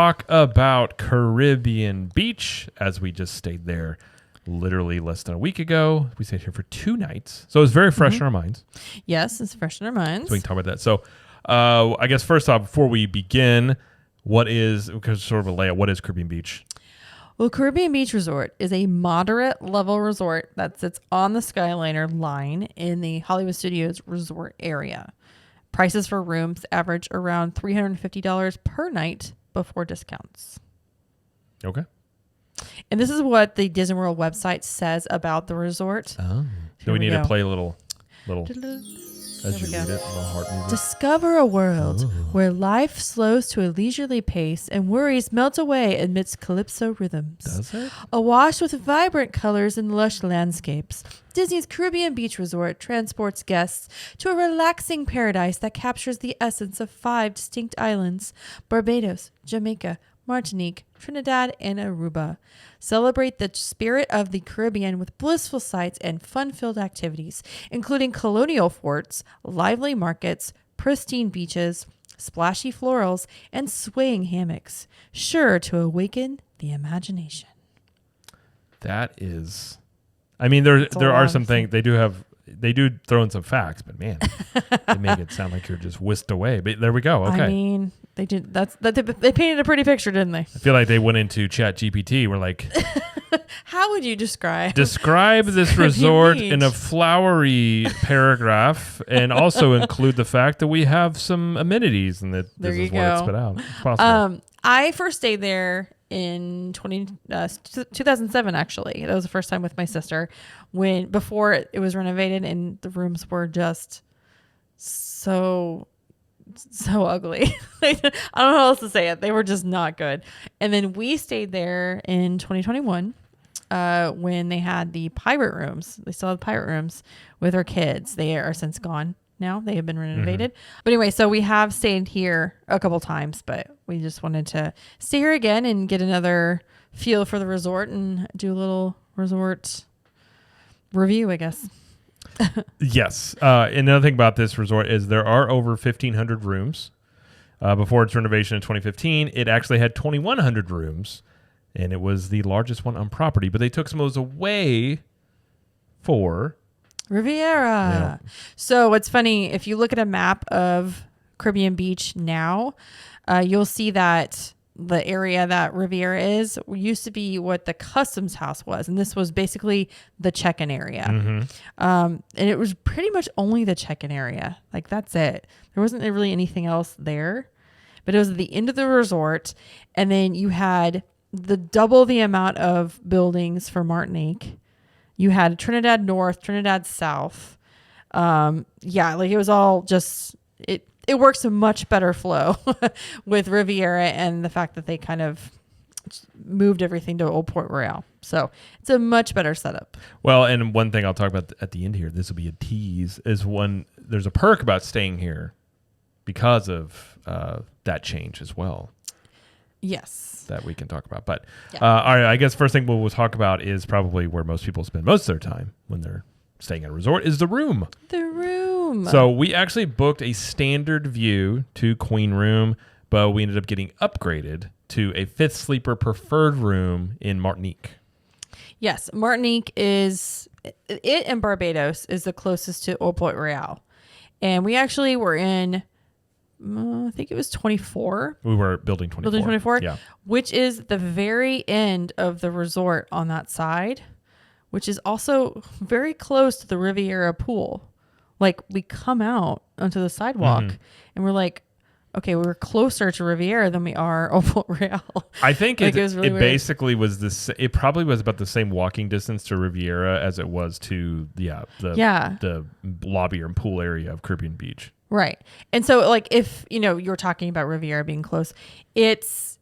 talk about Caribbean Beach, as we just stayed there literally less than a week ago. We stayed here for 2 nights. So it's very fresh in our minds. Yes, it's fresh in our minds. So we can talk about that. So I guess first off, before we begin, because sort of a layout, what is Caribbean Beach? Well, Caribbean Beach Resort is a moderate level resort that sits on the Skyliner line in the Hollywood Studios resort area. Prices for rooms average around $350 per night before discounts. Okay. And this is what the Disney World website says about the resort. Oh. So we need to play a little as you read it, a little heart music. Discover a world where life slows to a leisurely pace and worries melt away amidst calypso rhythms. Does it? Awash with vibrant colors and lush landscapes, Disney's Caribbean Beach Resort transports guests to a relaxing paradise that captures the essence of 5 distinct islands: Barbados, Jamaica, Martinique, Trinidad, and Aruba. Celebrate the spirit of the Caribbean with blissful sights and fun-filled activities, including colonial forts, lively markets, pristine beaches, splashy florals, and swaying hammocks, sure to awaken the imagination. That is... I mean, there are some things they do throw in some facts, but man, they make it sound like you're just whisked away. But there we go. Okay. I mean, they did. They painted a pretty picture, didn't they? I feel like they went into Chat GPT. We're like, how would you describe this resort in a flowery paragraph, and also include the fact that we have some amenities, and that this is what it spit out. It's possible. I first stayed there in 2007. Actually, that was the first time with my sister, before it was renovated, and the rooms were just so ugly. I don't know how else to say it. They were just not good. And then we stayed there in 2021 when they had the pirate rooms. They still have pirate rooms with our kids. They are since gone now. They have been renovated. But anyway, so we have stayed here a couple times, but we just wanted to stay here again and get another feel for the resort and do a little resort review, I guess. Yes. Another thing about this resort is there are over 1,500 rooms. Before its renovation in 2015, it actually had 2,100 rooms, and it was the largest one on property. But they took some of those away for Riviera. Yeah. So what's funny, if you look at a map of Caribbean Beach now, you'll see that the area that Riviera is used to be what the customs house was. And this was basically the check-in area. And it was pretty much only the check-in area. Like, that's it. There wasn't really anything else there. But it was at the end of the resort. And then you had double the amount of buildings for Martinique. You had Trinidad North, Trinidad South. Like it was all just... It works a much better flow with Riviera, and the fact that they kind of moved everything to Old Port Royal. So it's a much better setup. Well, and one thing I'll talk about at the end here, this will be a tease, is when there's a perk about staying here because of that change as well. Yes. That we can talk about. But all right, I guess first thing we'll talk about is probably where most people spend most of their time when they're staying at a resort is the room. The room. So we actually booked a standard view to Queen Room, but we ended up getting upgraded to a 5th sleeper preferred room in Martinique. Yes, Martinique is it, and Barbados is the closest to Old Port Royal. And we actually were in, I think it was 24. We were building 24. Building 24, yeah. Which is the very end of the resort on that side, which is also very close to the Riviera pool. Like, we come out onto the sidewalk and we're like, okay, we were closer to Riviera than we are Old Port Royal. I think like it really basically was this. It probably was about the same walking distance to Riviera as it was to the lobby or pool area of Caribbean Beach. Right. And so, like, if you're talking about Riviera being close, it's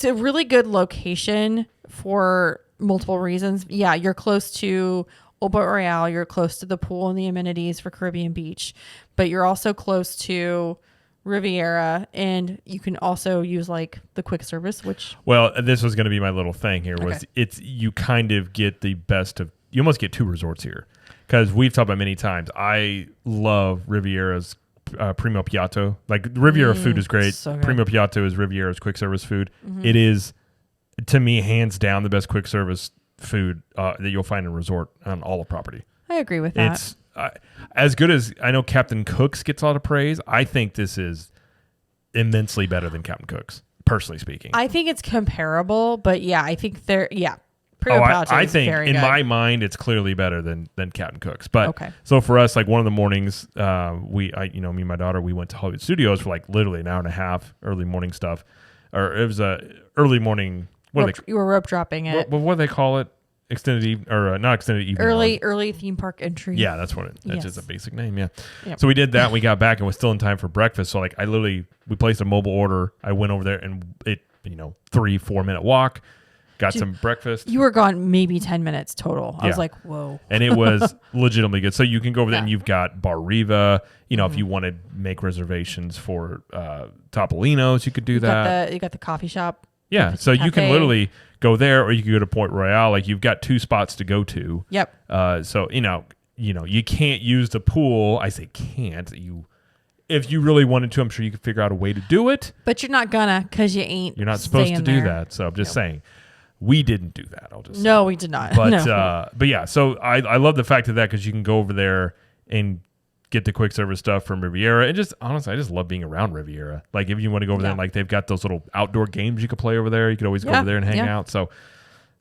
a really good location for multiple reasons. Yeah, you're close to Old Port Royal, you're close to the pool and the amenities for Caribbean Beach, but you're also close to Riviera, and you can also use like the quick service, which... Well, this was going to be my little thing here, was you kind of get the best of... You almost get 2 resorts here, because we've talked about many times, I love Riviera's Primo Piatto. Like Riviera food is great. So good. Primo Piatto is Riviera's quick service food. Mm-hmm. It is, to me, hands down the best quick service food that you'll find in a resort on all the property. I agree with that. It's as good as I know Captain Cook's gets a lot of praise. I think this is immensely better than Captain Cook's, personally speaking. I think it's comparable, but yeah, I think Primo Piatto I is think very in good. my mind it's clearly better than Captain Cook's. But Okay. so for us, like one of the mornings, me and my daughter, we went to Hollywood Studios for like literally an hour and a half, early morning stuff, or it was a early morning. You were rope dropping it. What do they call it? Extended not extended evening. Early theme park entry. Yeah, that's what that's Yes. just a basic name. Yeah. Yep. So we did that. And we got back and was still in time for breakfast. So like we placed a mobile order. I went over there and 3-4 minute walk, got some breakfast. You were gone maybe 10 minutes total. I was Yeah. like, whoa. And it was legitimately good. So you can go over there and Yeah. you've got Bar Riva. If you want to make reservations for Topolino's, you could do that. You got the coffee shop. Yeah. So you can cafe. literally go there or you can go to Point Royale. Like you've got 2 spots to go to. Yep. So you can't use the pool. I say can't. If you really wanted to, I'm sure you could figure out a way to do it. But you're not gonna because you ain't. You're not supposed to staying do there. that. So I'm just saying, we didn't do that. I'll just No, we did not. But No. but yeah. So I love the fact of that because you can go over there and get the quick service stuff from Riviera. And just honestly, I just love being around Riviera. Like if you want to go over there and like they've got those little outdoor games you could play over there. You could always go over there and hang out. So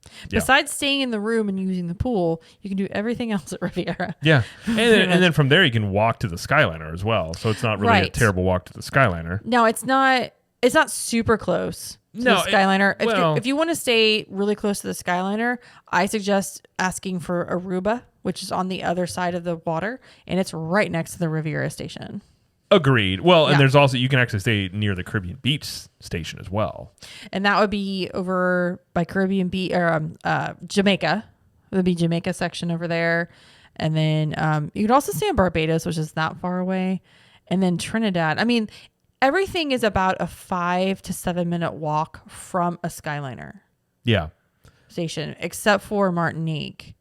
yeah. Besides staying in the room and using the pool, you can do everything else at Riviera. Yeah. And then from there you can walk to the Skyliner as well. So it's not really a terrible walk to the Skyliner. No, it's not super close to the Skyliner. If you want to stay really close to the Skyliner, I suggest asking for Aruba, which is on the other side of the water, and it's right next to the Riviera station. Agreed. Well, Yeah. and there's also, you can actually stay near the Caribbean Beach station as well. And that would be over by Caribbean Beach or Jamaica. It would be Jamaica section over there. And then you could also stay in Barbados, which is not far away. And then Trinidad. I mean, everything is about a 5 to 7 minute walk from a Skyliner Yeah. station, except for Martinique,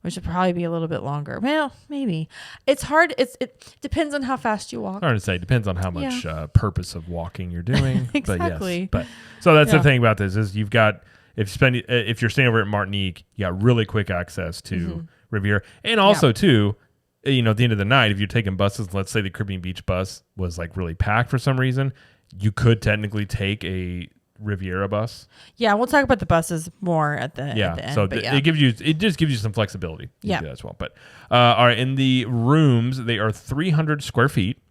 which would probably be a little bit longer. Well, maybe. It's hard. It depends on how fast you walk. Hard to say. Depends on how much purpose of walking you're doing. Exactly. But so that's the thing about this is you've got, if you're staying over at Martinique, you got really quick access to Riviera. And also too, at the end of the night, if you're taking buses, let's say the Caribbean Beach bus was like really packed for some reason, you could technically take a Riviera bus. Yeah, we'll talk about the buses more at the end. So but it just gives you some flexibility to do that as well. But all right, in the rooms, they are 300 square feet,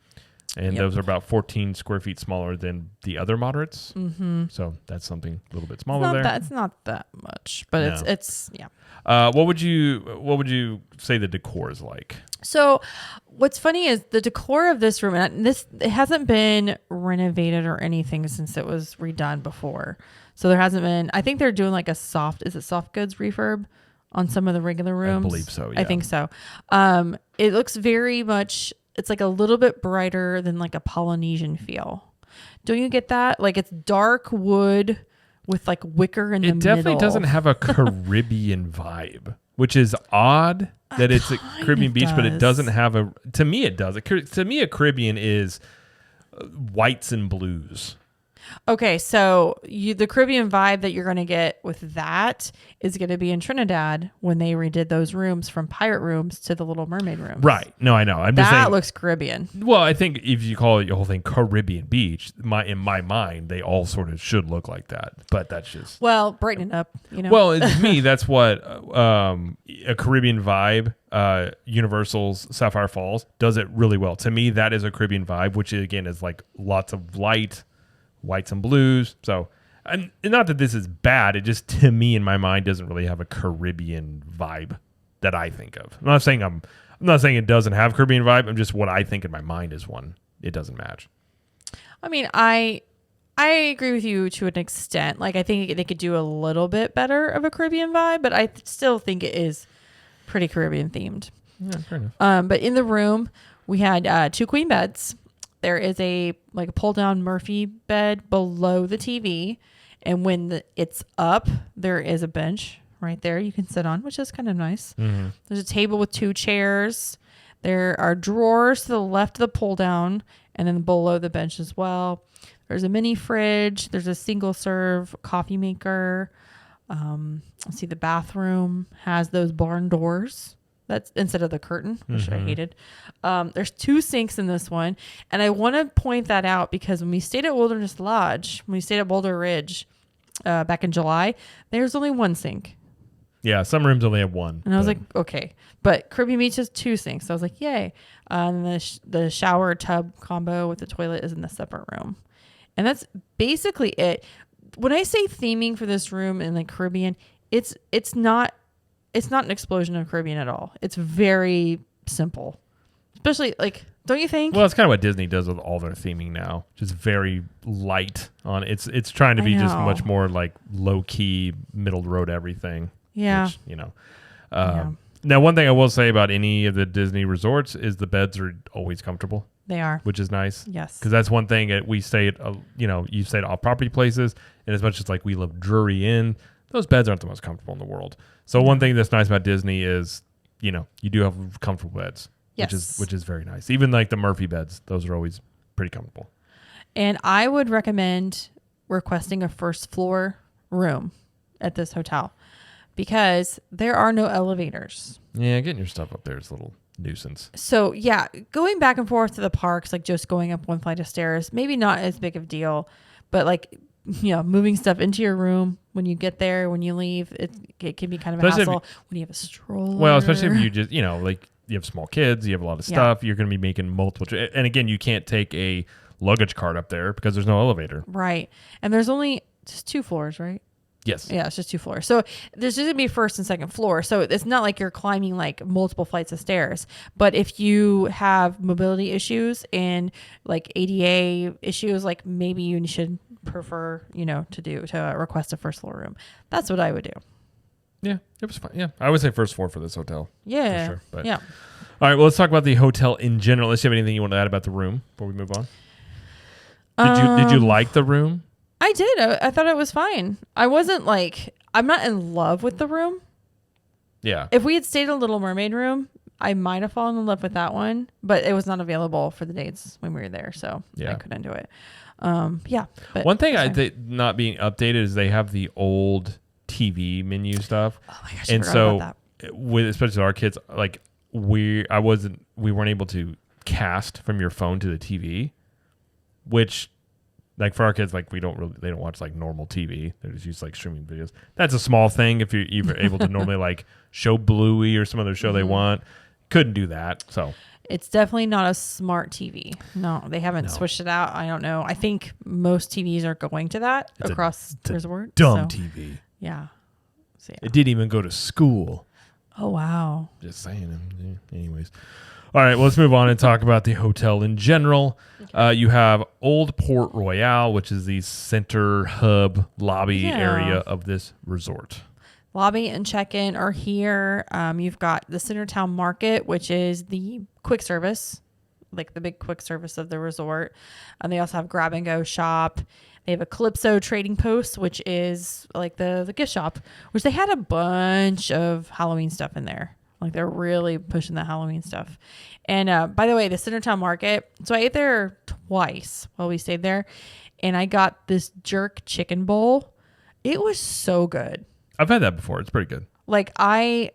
and those are about 14 square feet smaller than the other moderates. Mm-hmm. So that's something a little bit smaller there. It's not that much, but it's yeah. What would you say the decor is like? So what's funny is the decor of this room, and it hasn't been renovated or anything since it was redone before. So there hasn't been, I think they're doing like soft goods refurb on some of the regular rooms. I believe so, yeah. I think so. It looks very much, it's like a little bit brighter than like a Polynesian feel. Don't you get that? Like it's dark wood with like wicker in the middle. It definitely doesn't have a Caribbean vibe, which is odd that it's a Caribbean beach, but it doesn't have to me it does. To me a Caribbean is whites and blues. Okay, so the Caribbean vibe that you're going to get with that is going to be in Trinidad when they redid those rooms from pirate rooms to the Little Mermaid rooms. Right. No, I know. I'm just saying. That looks Caribbean. Well, I think if you call it your whole thing Caribbean beach, in my mind, they all sort of should look like that. But that's just... Well, brighten it up, Well, to me, that's what a Caribbean vibe, Universal's Sapphire Falls, does it really well. To me, that is a Caribbean vibe, which again is like lots of light, whites and blues. So, and not that this is bad. It just, to me, in my mind, doesn't really have a Caribbean vibe that I think of. I'm not saying it doesn't have Caribbean vibe. I'm just what I think in my mind is one. It doesn't match. I mean, I agree with you to an extent. Like, I think they could do a little bit better of a Caribbean vibe, but I still think it is pretty Caribbean themed. Yeah, fair enough. But in the room, we had 2 queen beds. There is a pull down Murphy bed below the TV, and when it's up, there is a bench right there you can sit on, which is kind of nice. Mm-hmm. There's a table with 2 chairs. There are drawers to the left of the pull down and then below the bench as well. There's a mini fridge. There's a single serve coffee maker. Let's see, the bathroom has those barn doors. That's instead of the curtain, which I hated. There's 2 sinks in this one. And I want to point that out because when we stayed at Wilderness Lodge, when we stayed at Boulder Ridge back in July, there's only 1 sink. Yeah, some rooms only have 1. And I was like, okay. But Caribbean Beach has 2 sinks. So I was like, yay. And the shower tub combo with the toilet is in the separate room. And that's basically it. When I say theming for this room in the Caribbean, it's not an explosion of Caribbean at all. It's very simple. Especially, like, don't you think? Well, it's kind of what Disney does with all their theming now. Just very light on it's trying to be just much more like low key, middle of the road everything. Yeah. Which, Now, one thing I will say about any of the Disney resorts is the beds are always comfortable. They are. Which is nice. Yes. Because that's one thing that we stay at, you stay at off property places. And as much as like we live Drury Inn, those beds aren't the most comfortable in the world. So one thing that's nice about Disney is, you do have comfortable beds. Yes. Which is very nice. Even like the Murphy beds, those are always pretty comfortable. And I would recommend requesting a first floor room at this hotel because there are no elevators. Yeah, getting your stuff up there is a little nuisance. So yeah, going back and forth to the parks, like just going up 1 flight of stairs, maybe not as big of a deal, but like, moving stuff into your room when you get there, when you leave, it can be kind of a hassle when you have a stroller. Well, especially if you just, like you have small kids, you have a lot of stuff, you're going to be making multiple. And again, you can't take a luggage cart up there because there's no elevator. Right. And there's only just 2 floors, right? Yes. Yeah, it's just 2 floors. So there's just going to be first and second floor. So it's not like you're climbing like multiple flights of stairs. But if you have mobility issues and like ADA issues, like maybe you should prefer, to request a first floor room. That's what I would do. Yeah, it was fine. Yeah, I would say first floor for this hotel. Yeah. For sure. But, yeah. All right, well, let's talk about the hotel in general. Let's see if anything you want to add about the room before we move on. Did you like the room? I did. I thought it was fine. I'm not in love with the room. Yeah. If we had stayed in a Little Mermaid room, I might have fallen in love with that one, but it was not available for the dates when we were there, so I couldn't do it. But one thing I think not being updated is they have the old TV menu stuff. Oh my gosh, and I forgot so about that. with especially our kids, like we weren't able to cast from your phone to the TV, which like for our kids, like they don't watch like normal TV. They just use like streaming videos. That's a small thing if you're even able to normally like show Bluey or some other show they want. Couldn't do that. So it's definitely not a smart TV. No, they haven't switched it out. I don't know. I think most TVs are going to that across the resort. Dumb TV. Yeah. So, yeah. It didn't even go to school. Oh, wow. Just saying. Anyways. All right, well, let's move on and talk about the hotel in general. Okay. You have Old Port Royale, which is the center hub lobby area of this resort. Lobby and check-in are here. You've got the Centertown Market, which is the quick service, like the big quick service of the resort. And they also have Grab and Go shop. They have a Calypso trading post, which is like the gift shop, which they had a bunch of Halloween stuff in there. Like they're really pushing the Halloween stuff. And by the way, the Centertown Market. So I ate there twice while we stayed there. And I got this jerk chicken bowl. It was so good. I've had that before. It's pretty good. Like I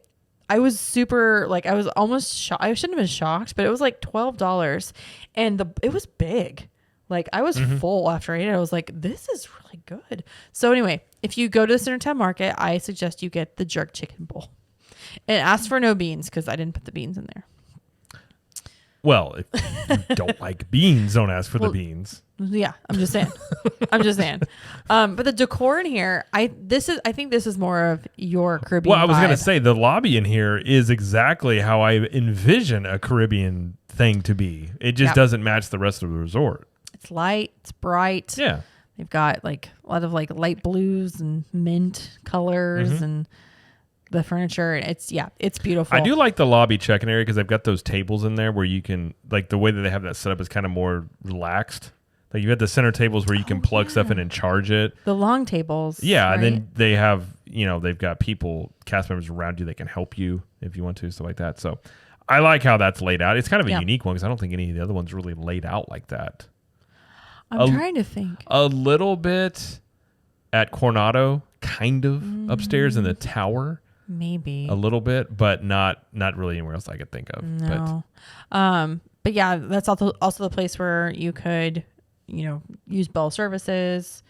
was super, like I was almost shocked. I shouldn't have been shocked, but it was like $12. And it was big. Like I was full after I ate it. I was like, this is really good. So anyway, if you go to the Centertown Market, I suggest you get the jerk chicken bowl. And ask for no beans because I didn't put the beans in there. Well, if you don't like beans, don't ask for the beans. Yeah, I'm just saying. But the decor in here, I think this is more of your Caribbean. Well, I was going to say the lobby in here is exactly how I envision a Caribbean thing to be. It just doesn't match the rest of the resort. It's light, it's bright. Yeah. They've got like a lot of like light blues and mint colors and the furniture. It's beautiful. I do like the lobby check-in area because they've got those tables in there where you can, like the way that they have that set up is kind of more relaxed. Like you have the center tables where you can plug stuff in and charge it. The long tables. Yeah. Right? And then they have, they've got cast members around you that can help you if you want to, stuff like that. So I like how that's laid out. It's kind of a Yeah. unique one because I don't think any of the other ones really laid out like that. I'm trying to think. A little bit at Coronado, kind of upstairs in the tower. Maybe. A little bit, but not really anywhere else I could think of. No. But yeah, that's also the place where you could, use Bell services.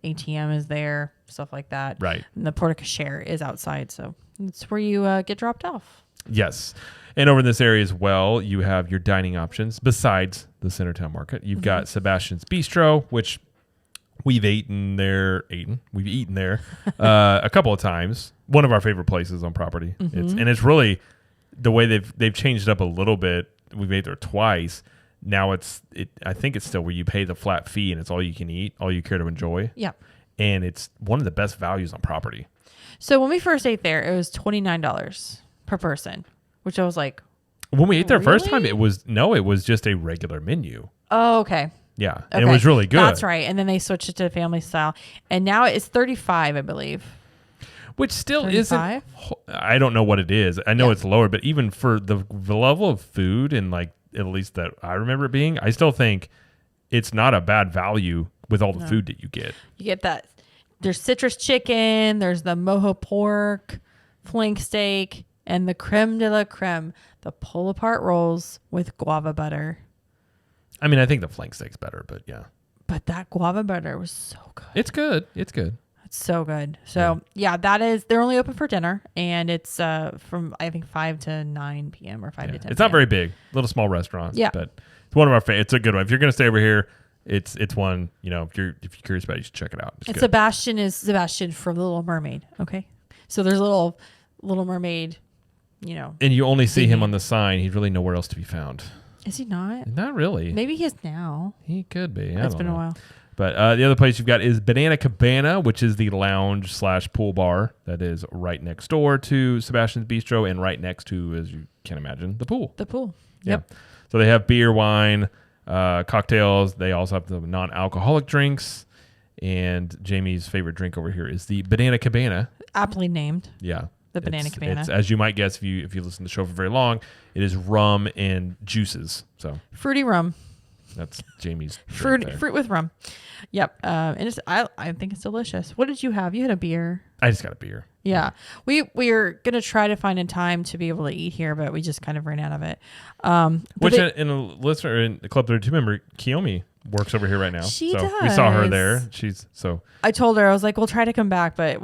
ATM is there, stuff like that. Right. And the porte cochere is outside, so it's where you get dropped off. Yes. And over in this area as well, you have your dining options besides the Centertown Market. You've got Sebastian's Bistro, which we've eaten there a couple of times. One of our favorite places on property. It's really the way they've changed it up a little bit. We've ate there twice. Now I think it's still where you pay the flat fee and it's all you can eat, all you care to enjoy. Yeah. And it's one of the best values on property. So when we first ate there, it was $29 per person, which I was like, when we ate there first really? time, it was just a regular menu. oh, okay. Yeah. And it was really good. That's right. And then they switched it to family style. And now it's $35, I believe. Which still 35? isn't, I don't know what it is. I know it's lower, but even for the level of food and like, at least that I remember it being, I still think it's not a bad value with all the food that you get. You get that. There's citrus chicken. There's the mojo pork, flank steak, and the creme de la creme, the pull apart rolls with guava butter. I mean, I think the flank steak's better, but yeah. But that guava butter was so good. It's good. It's good. It's so good. So yeah, they're only open for dinner, and it's from I think 5 to 9 p.m. or 5 to 10. It's not very big, little small restaurant. Yeah, but it's one of our it's a good one. If you're gonna stay over here, it's one. If you're curious about it, you should check it out. And Sebastian is Sebastian from The Little Mermaid. Okay, so there's a Little Mermaid. And you only see him on the sign. He's really nowhere else to be found. Is he not? Not really. Maybe he is now. He could be. It's been a while. But the other place you've got is Banana Cabana, which is the lounge / pool bar that is right next door to Sebastian's Bistro and right next to, as you can imagine, the pool. The pool. Yeah. Yep. So they have beer, wine, cocktails. They also have the non-alcoholic drinks. And Jamie's favorite drink over here is the Banana Cabana. Aptly named. Yeah. The Banana Cabana. It's, as you might guess, if you listen to the show for very long, it is rum and juices. So fruity rum. That's Jamie's fruit with rum. Yep. And I think it's delicious. What did you have? You had a beer. I just got a beer. Yeah. We are gonna try to find a time to be able to eat here, but we just kind of ran out of it. Which in a listener in the Club 32 member, Kiyomi works over here right now. She so does. We saw her there. I told her, I was like, we'll try to come back, but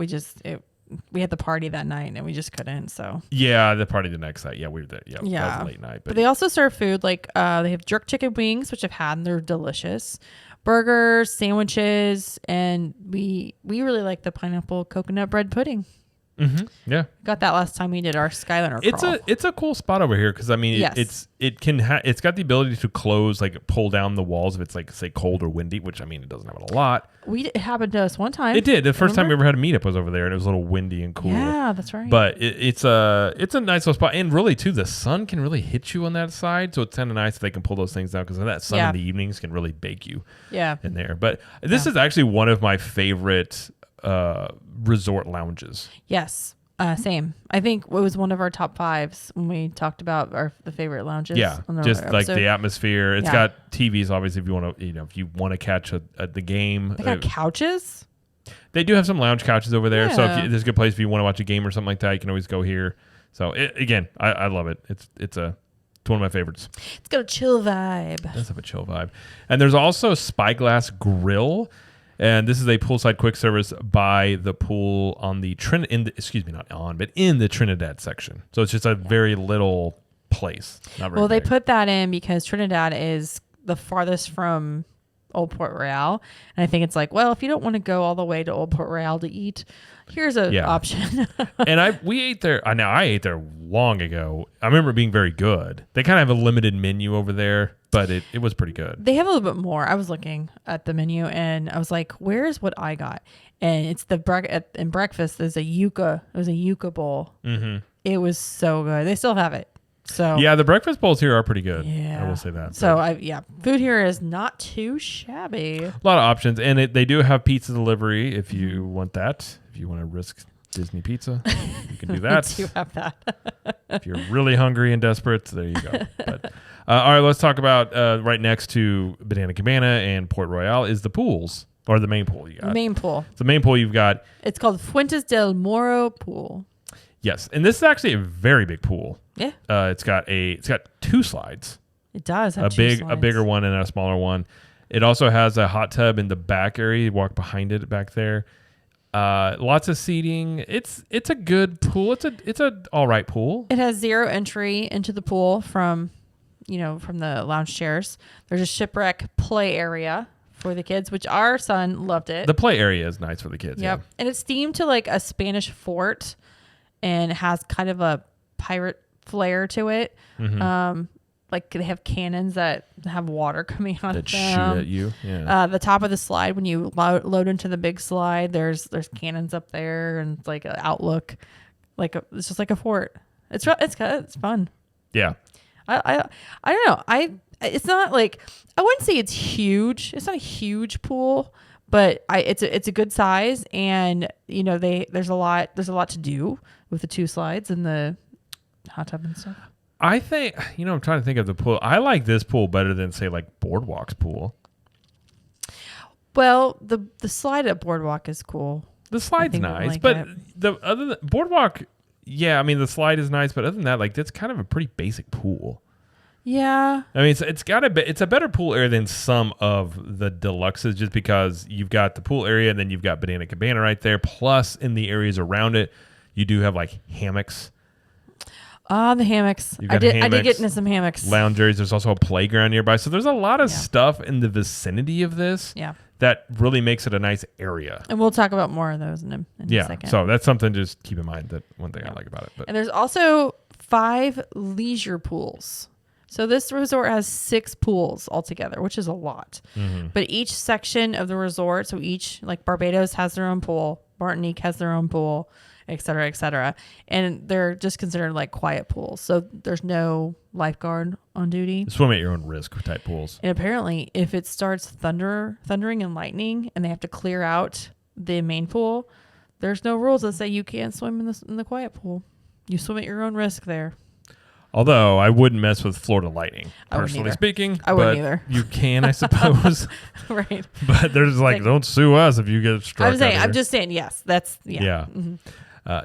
we had the party that night and we just couldn't. So yeah, the party the next night. Yeah, we were there. Yeah, that was late night. But they also serve food like they have jerk chicken wings, which I've had and they're delicious. Burgers, sandwiches, and we really like the pineapple coconut bread pudding. Mm-hmm. Yeah, got that last time we did our Skyliner crawl. It's a cool spot over here because I mean it's got the ability to close, like pull down the walls if it's like say cold or windy, which I mean it doesn't have it a lot. It happened to us one time. It did. The first time we ever had a meetup was over there, and it was a little windy and cool. Yeah, that's right. But it's a nice little spot, and really too, the sun can really hit you on that side, so it's kind of nice if they can pull those things down because that sun in the evenings can really bake you. Yeah, in there. But this is actually one of my favorite resort lounges. Yes. Same. I think it was one of our top 5s when we talked about the favorite lounges. Yeah, just like the atmosphere. It's got TVs, obviously, if you want to catch the game. They got couches. They do have some lounge couches over there. Yeah. So there's a good place if you want to watch a game or something like that. You can always go here. So again, I love it. It's one of my favorites. It's got a chill vibe. It does have a chill vibe. And there's also Spyglass Grill. And this is a poolside quick service by the pool on the in the Trinidad section. So it's just a very little place. Not very they big. put that in because Trinidad is the farthest from Old Port Royal. And I think it's like, well, if you don't want to go all the way to Old Port Royal to eat, here's an option. And we ate there. I ate there long ago. I remember it being very good. They kind of have a limited menu over there, but it was pretty good. They have a little bit more. I was looking at the menu and I was like, where's what I got? And it's in breakfast. There's a yuca. It was a yuca bowl. Mm-hmm. It was so good. They still have it. So yeah, the breakfast bowls here are pretty good. Yeah, I will say that. So food here is not too shabby. A lot of options, and they do have pizza delivery if you want that. If you want to risk Disney pizza. You can do that. We do have that. If you're really hungry and desperate, there you go. But, all right, let's talk about right next to Banana Cabana and Port Royale is the pools, or the main pool you got. The main pool. The main pool you've got. It's called Fuentes del Moro Pool. Yes, and this is actually a very big pool. Yeah. It's got 2 slides. It does have a bigger one and a smaller one. It also has a hot tub in the back area. You walk behind it back there. Lots of seating. It's a good pool. It's a all right pool. It has 0 entry into the pool from the lounge chairs. There's a shipwreck play area for the kids, which our son loved it. The play area is nice for the kids. Yep. Yeah. And it's themed to like a Spanish fort and has kind of a pirate flair to it. Mm-hmm. Like they have cannons that have water coming out of them. That shoot at you. Yeah. The top of the slide, when you load into the big slide, there's cannons up there, and it's like an outlook, it's just like a fort. It's fun. Yeah. I don't know. It's not like, I wouldn't say it's huge. It's not a huge pool, but it's a good size, and there's a lot to do with the 2 slides and the hot tub and stuff. I think, I'm trying to think of the pool. I like this pool better than, say, like Boardwalk's pool. Well, the slide at Boardwalk is cool. The slide's nice, but Boardwalk, yeah, I mean, the slide is nice, but other than that, like, that's kind of a pretty basic pool. Yeah. I mean, it's a better pool area than some of the deluxes, just because you've got the pool area and then you've got Banana Cabana right there. Plus, in the areas around it, you do have like hammocks. The hammocks. I did get into some hammocks. Lounge areas. There's also a playground nearby. So there's a lot of stuff in the vicinity of this that really makes it a nice area. And we'll talk about more of those in a second. So that's something to just keep in mind. That one thing I like about it. But. And there's also 5 leisure pools. So this resort has 6 pools altogether, which is a lot. Mm-hmm. But each section of the resort, so each, like Barbados has their own pool, Martinique has their own pool, et cetera, et cetera. And they're just considered like quiet pools. So there's no lifeguard on duty. Swim at your own risk type pools. And apparently if it starts thundering and lightning and they have to clear out the main pool, there's no rules that say you can't swim in the quiet pool. You swim at your own risk there. Although I wouldn't mess with Florida lightning, personally speaking. I wouldn't either. You can, I suppose. Right. But there's like, don't sue us if you get struck. I'm just saying, yes. That's, yeah. Yeah. Mm-hmm.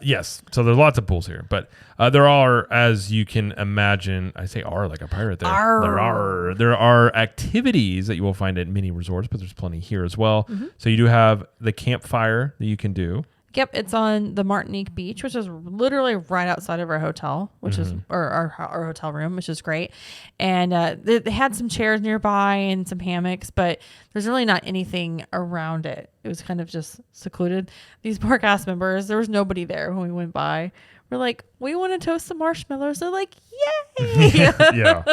Yes. So there's lots of pools here. But there are, as you can imagine, I say are like a pirate there. There are activities that you will find at many resorts, but there's plenty here as well. Mm-hmm. So you do have the campfire that you can do. Yep, it's on the Martinique beach, which is literally right outside of our hotel, which is our hotel room, which is great. And they had some chairs nearby and some hammocks, but there's really not anything around it. It was kind of just secluded. These poor cast members, there was nobody there when we went by. We're like, we want to toast some marshmallows. They're like, yay! Yeah.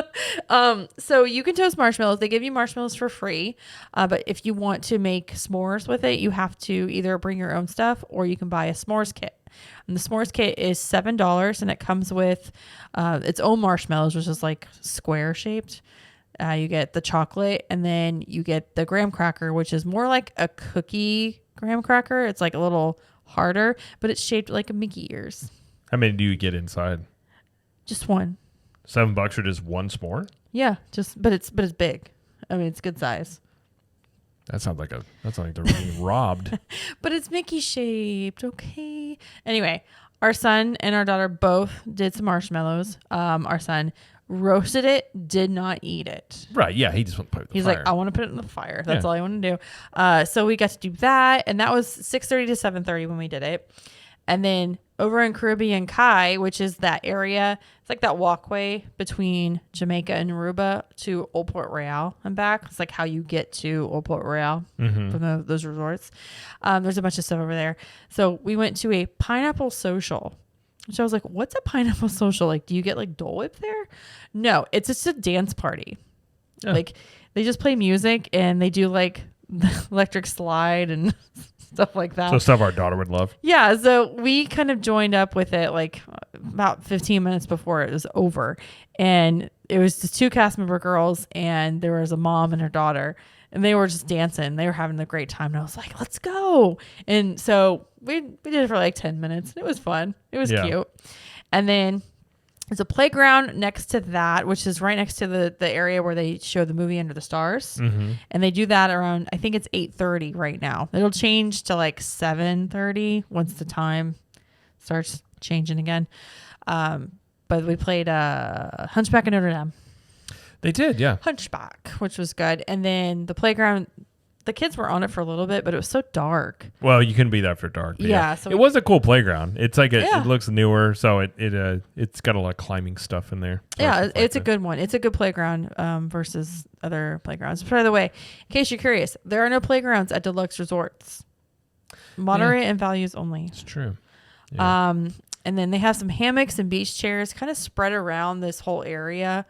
So you can toast marshmallows. They give you marshmallows for free. But if you want to make s'mores with it, you have to either bring your own stuff or you can buy a s'mores kit. And the s'mores kit is $7 and it comes with its own marshmallows, which is like square shaped. You get the chocolate and then you get the graham cracker, which is more like a cookie graham cracker. It's like a little harder, but it's shaped like a Mickey ears. How many do you get inside? Just one. $7 for just one s'more? Yeah, but it's big. I mean, it's good size. That sounds like they're being robbed. But it's Mickey shaped. Okay. Anyway, our son and our daughter both did some marshmallows. Our son roasted it, did not eat it. Right. Yeah. He just wants to put it in the fire. He's like, I want to put it in the fire. That's all I want to do. So we got to do that. And that was 6:30 to 7:30 when we did it. And then over in Caribbean Cay, which is that area, it's like that walkway between Jamaica and Aruba to Old Port Royale and back. It's like how you get to Old Port Royale from those resorts. There's a bunch of stuff over there. So we went to a pineapple social, which I was like, what's a pineapple social? Like, do you get like Dole Whip there? No, it's just a dance party. Oh. Like they just play music and they do like the electric slide and stuff like that. So stuff our daughter would love. Yeah. So we kind of joined up with it like about 15 minutes before it was over. And it was just 2 cast member girls and there was a mom and her daughter. and they were just dancing. They were having a great time. And I was like, let's go. And so we did it for like 10 minutes. It was fun. It was cute. And then there's a playground next to that, which is right next to the area where they show the movie Under the Stars. Mm-hmm. And they do that around, I think it's 8:30 right now. It'll change to like 7:30 once the time starts changing again. But we played Hunchback of Notre Dame. They did, yeah. Hunchback, which was good. And then the playground, the kids were on it for a little bit, but it was so dark. Well, you couldn't be there after dark. Yeah. So it was a cool playground. It's like it looks newer, so it's got a lot of climbing stuff in there. Yeah, it's a good one. It's a good playground versus other playgrounds. By the way, in case you're curious, there are no playgrounds at deluxe resorts. Moderate and values only. It's true. Yeah. And then they have some hammocks and beach chairs kind of spread around this whole area,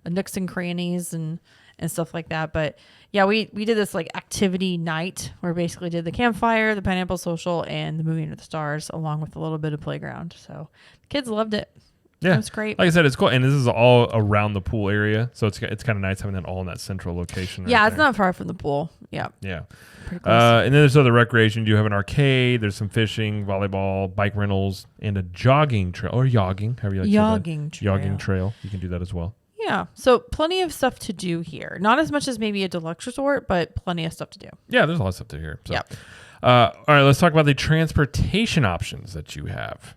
nooks and crannies and stuff like that. But yeah, we did this like activity night where we basically did the campfire, the pineapple social, and the movie Under the Stars, along with a little bit of playground. So the kids loved it. Yeah, it was great. Like I said, it's cool, and this is all around the pool area, so it's kind of nice having that all in that central location. Yeah, it's not far from the pool. Yeah. Pretty close. And then there's other recreation. You have an arcade. There's some fishing, volleyball, bike rentals, and a jogging trail or jogging, however you like to say that. Jogging trail. You can do that as well. Yeah. So plenty of stuff to do here. Not as much as maybe a deluxe resort, but plenty of stuff to do. Yeah, there's a lot of stuff to do here. So. Yeah. All right, let's talk about the transportation options that you have.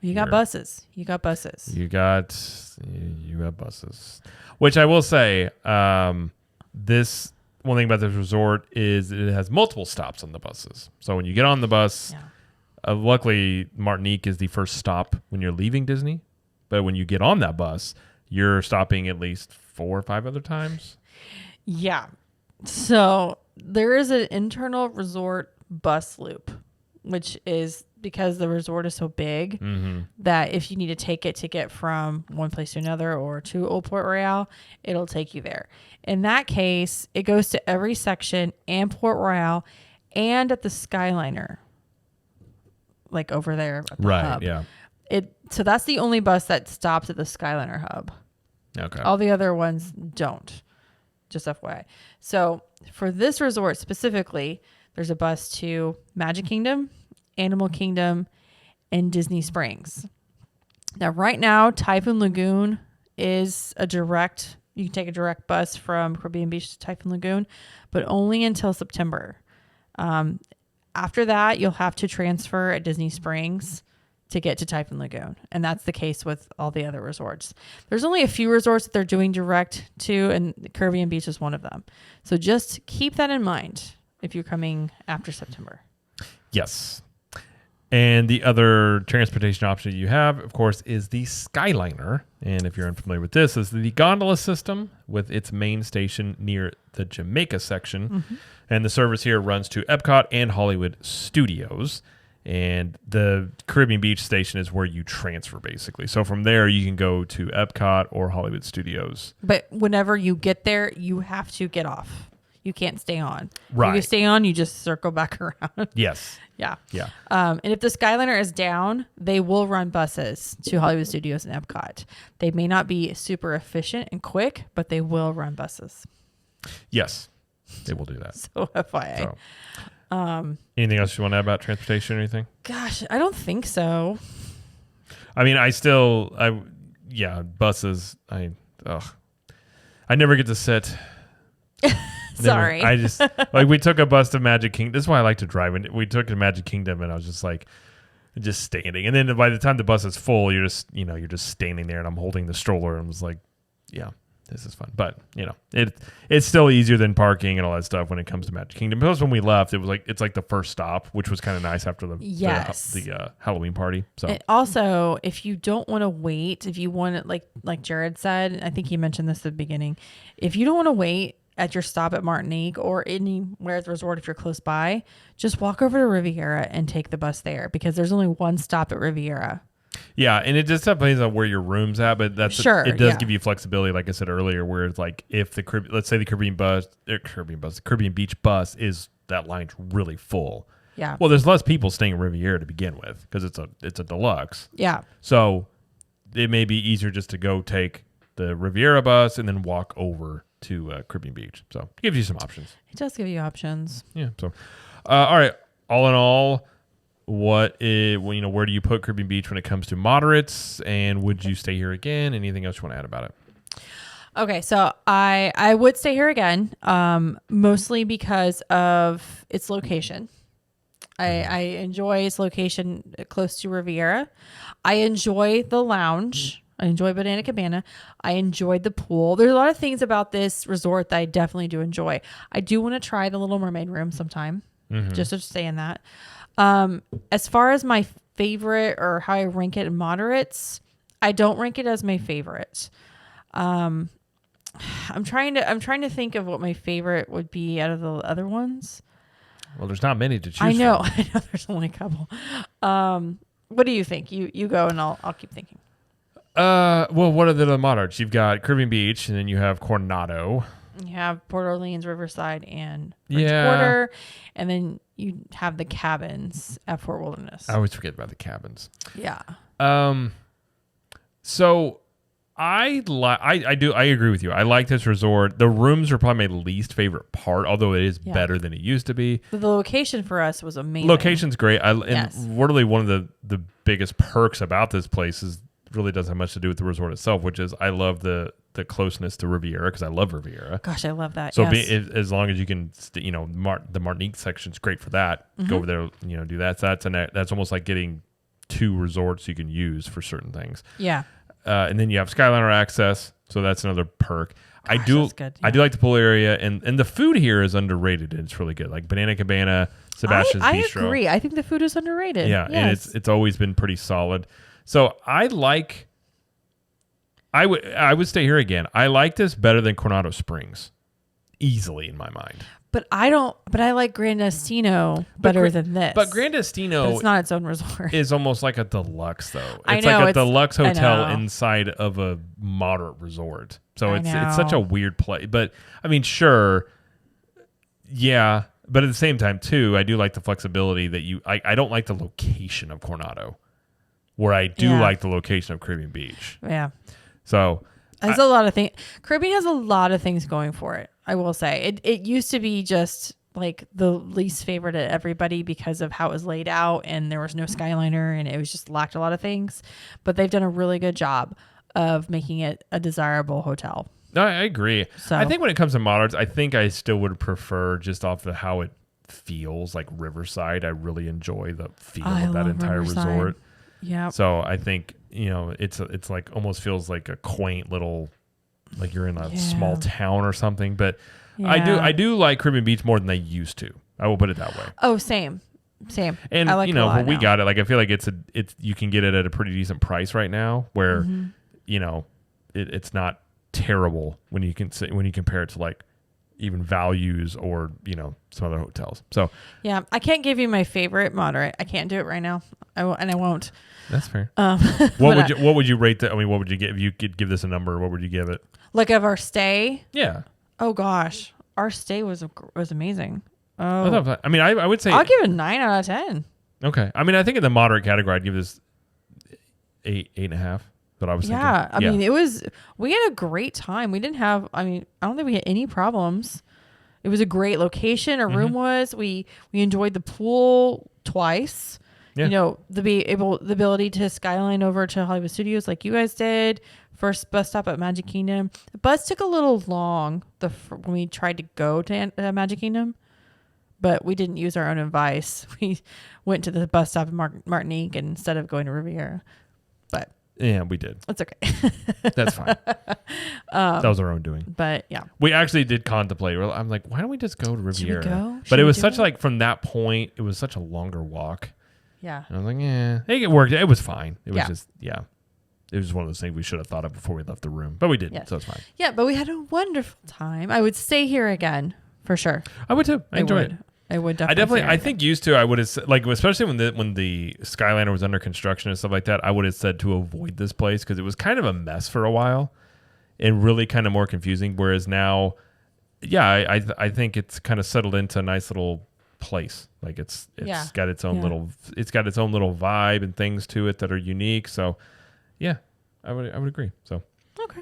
You got buses. You got buses. You got buses. Which I will say, this one thing about this resort is it has multiple stops on the buses. So when you get on the bus, luckily Martinique is the first stop when you're leaving Disney. But when you get on that bus, you're stopping at least 4 or 5 other times. Yeah. So there is an internal resort bus loop, which is because the resort is so big that if you need to take it to get from one place to another or to Old Port Royale, it'll take you there. In that case, it goes to every section and Port Royale and at the Skyliner, like over there at the hub. Yeah. So that's the only bus that stops at the Skyliner hub. Okay. All the other ones don't, just FYI. So for this resort specifically, there's a bus to Magic Kingdom, Animal Kingdom, and Disney Springs. Now, right now, Typhoon Lagoon is you can take a direct bus from Caribbean Beach to Typhoon Lagoon, but only until September. After that, you'll have to transfer at Disney Springs to get to Typhoon Lagoon. And that's the case with all the other resorts. There's only a few resorts that they're doing direct to, and Caribbean Beach is one of them. So just keep that in mind if you're coming after September. Yes. And the other transportation option you have, of course, is the Skyliner. And if you're unfamiliar with this, is the gondola system with its main station near the Jamaica section. And the service here runs to Epcot and Hollywood Studios. And the Caribbean Beach station is where you transfer, basically. So from there, you can go to Epcot or Hollywood Studios. But whenever you get there, you have to get off. You can't stay on. Right. If you stay on, you just circle back around. Yes. Yeah. Yeah. And if the Skyliner is down, they will run buses to Hollywood Studios and Epcot. They may not be super efficient and quick, but they will run buses. Yes. They will do that. So FYI. So, anything else you want to add about transportation or anything? Gosh, I don't think so. I mean, buses. I never get to sit. Sorry. I just we took a bus to Magic Kingdom. This is why I like to drive. And we took it to Magic Kingdom, and I was just standing. And then by the time the bus is full, you're just standing there, and I'm holding the stroller, and I was like, yeah, this is fun. But it's still easier than parking and all that stuff when it comes to Magic Kingdom. Because when we left, it's like the first stop, which was kind of nice after the Halloween party. So and also, if you don't want to wait, if you want it, like Jared said, I think he mentioned this at the beginning, if you don't want to wait at your stop at Martinique or anywhere at the resort, if you're close by, just walk over to Riviera and take the bus there, because there's only one stop at Riviera. Yeah, and it just depends on where your room's at, but it does give you flexibility, like I said earlier, where it's like if let's say the Caribbean Beach bus is that line's really full. Yeah. Well, there's less people staying at Riviera to begin with because it's a deluxe. Yeah. So it may be easier just to go take the Riviera bus and then walk over Caribbean Beach. So it gives you some options. It does give you options. Yeah. So, all right. All in all, where do you put Caribbean Beach when it comes to moderates? And would you stay here again? Anything else you want to add about it? Okay, so I would stay here again, mostly because of its location. I enjoy its location close to Riviera. I enjoy the lounge. I enjoy Banana Cabana. I enjoyed the pool. There's a lot of things about this resort that I definitely do enjoy. I do want to try the Little Mermaid room sometime, just to stay in that. As far as my favorite or how I rank it in moderates, I don't rank it as my favorite. I'm trying to think of what my favorite would be out of the other ones. Well, there's not many to choose I know from. there's only a couple. What do you think? You go and I'll keep thinking. Well, what are the moderates? You've got Caribbean Beach, and then you have Coronado. You have Port Orleans, Riverside, and French Quarter, and then you have the cabins at Fort Wilderness. I always forget about the cabins. Yeah. So I agree with you. I like this resort. The rooms are probably my least favorite part, although it is better than it used to be. The location for us was amazing. Location's great. Yes. Literally one of the biggest perks about this place is really doesn't have much to do with the resort itself, which is I love the closeness to Riviera because I love Riviera. Gosh, I love that. So yes. as long as you can, the Martinique section's great for that. Go over there, do that. That's almost like getting 2 resorts you can use for certain things. Yeah. And then you have Skyliner access, so that's another perk. Gosh, that's good, I do like the pool area, and the food here is underrated, and it's really good. Like Banana Cabana, Sebastian's Bistro. I agree. I think the food is underrated. Yeah, yes. and it's always been pretty solid. So I would stay here again. I like this better than Coronado Springs, easily in my mind. But I like Grand Destino better than this. But Grand Destino, but it's not its own resort. Is almost like a deluxe though. I It's know, like a deluxe hotel I know. inside of a moderate resort. So it's know. such a weird play. But I mean, sure, yeah. But at the same time, too, I do like the flexibility that I don't like the location of Coronado, where I do like the location of Caribbean Beach. Yeah. So there's a lot of things. Caribbean has a lot of things going for it. I will say it used to be just like the least favorite at everybody because of how it was laid out and there was no Skyliner and it was just lacked a lot of things. But they've done a really good job of making it a desirable hotel. No, I agree. So, I think when it comes to moderates, I think I still would prefer just off of how it feels like Riverside. I really enjoy the feel of that entire resort. Yeah. So I think, it's like almost feels like a quaint little, like you're in a small town or something. But I do like Caribbean Beach more than I used to. I will put it that way. Oh, same. And I like when we got it, like I feel like it's you can get it at a pretty decent price right now where, it's not terrible when you compare it to like even values or some other hotels. So yeah, I can't give you my favorite moderate. I can't do it right now. I won't. That's fair. What would you rate that? I mean, what would you give if you could give this a number? What would you give it? Like of our stay? Yeah. Oh gosh, our stay was amazing. Oh, I would say I'll give it a 9 out of 10. Okay. I mean, I think in the moderate category, I'd give this 8.5. But I was thinking, I mean, we had a great time. We didn't have, I don't think we had any problems. It was a great location. Our room was, we enjoyed the pool twice. Yeah. The ability to skyline over to Hollywood Studios like you guys did. First bus stop at Magic Kingdom. The bus took a little long when we tried to go to Magic Kingdom, but we didn't use our own advice. We went to the bus stop in Martinique instead of going to Riviera. But yeah, we did. that's okay. That's fine. That was our own doing. But yeah, we actually did contemplate. I'm like, why don't we just go to Riviera? Should we go? But it was such like from that point, it was such a longer walk. Yeah. And I was like, it worked. It was fine. It was just, it was one of those things we should have thought of before we left the room, but we didn't, so it's fine. Yeah, but we had a wonderful time. I would stay here again for sure. I would too. I enjoyed it. I would definitely. I think used to. I would have like, especially when the Skyliner was under construction and stuff like that. I would have said to avoid this place because it was kind of a mess for a while, and really kind of more confusing. Whereas now, I think it's kind of settled into a nice little place. Like it's got its own little vibe and things to it that are unique. So, yeah, I would agree. So okay.